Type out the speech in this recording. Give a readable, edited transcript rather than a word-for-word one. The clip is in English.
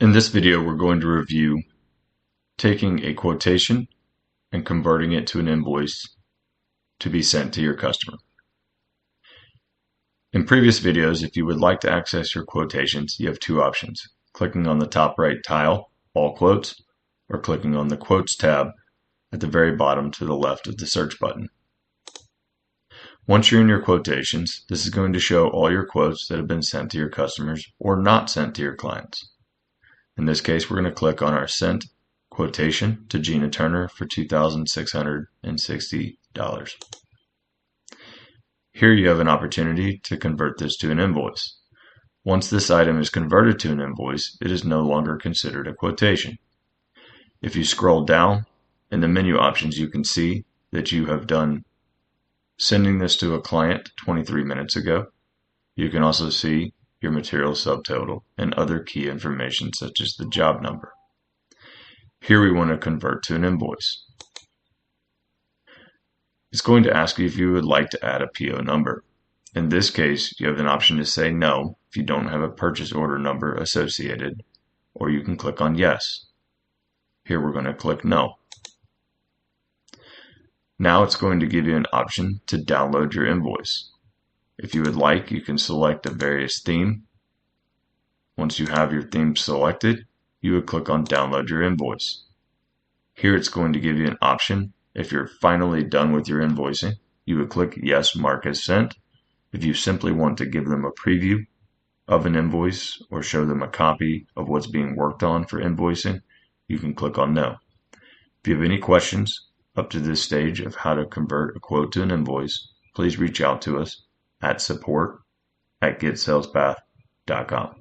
In this video, we're going to review taking a quotation and converting it to an invoice to be sent to your customer. In previous videos, if you would like to access your quotations, you have two options: clicking on the top right tile, All Quotes, or clicking on the Quotes tab at the very bottom to the left of the search button. Once you're in your quotations, this is going to show all your quotes that have been sent to your customers or not sent to your clients. In this case, we're going to click on our sent quotation to Gina Turner for $2,660. Here you have an opportunity to convert this to an invoice. Once this item is converted to an invoice, it is no longer considered a quotation. If you scroll down in the menu options, you can see that you have done sending this to a client 23 minutes ago. You can also see your material subtotal and other key information such as the job number. Here we want to convert to an invoice. It's going to ask you if you would like to add a PO number. In this case, you have an option to say no if you don't have a purchase order number associated, or you can click on yes. Here we're going to click no. Now it's going to give you an option to download your invoice. If you would like, you can select a various theme. Once you have your theme selected, you would click on Download Your Invoice. Here it's going to give you an option. If you're finally done with your invoicing, you would click Yes, Mark as Sent. If you simply want to give them a preview of an invoice or show them a copy of what's being worked on for invoicing, you can click on No. If you have any questions up to this stage of how to convert a quote to an invoice, please reach out to us at support@getsalespath.com.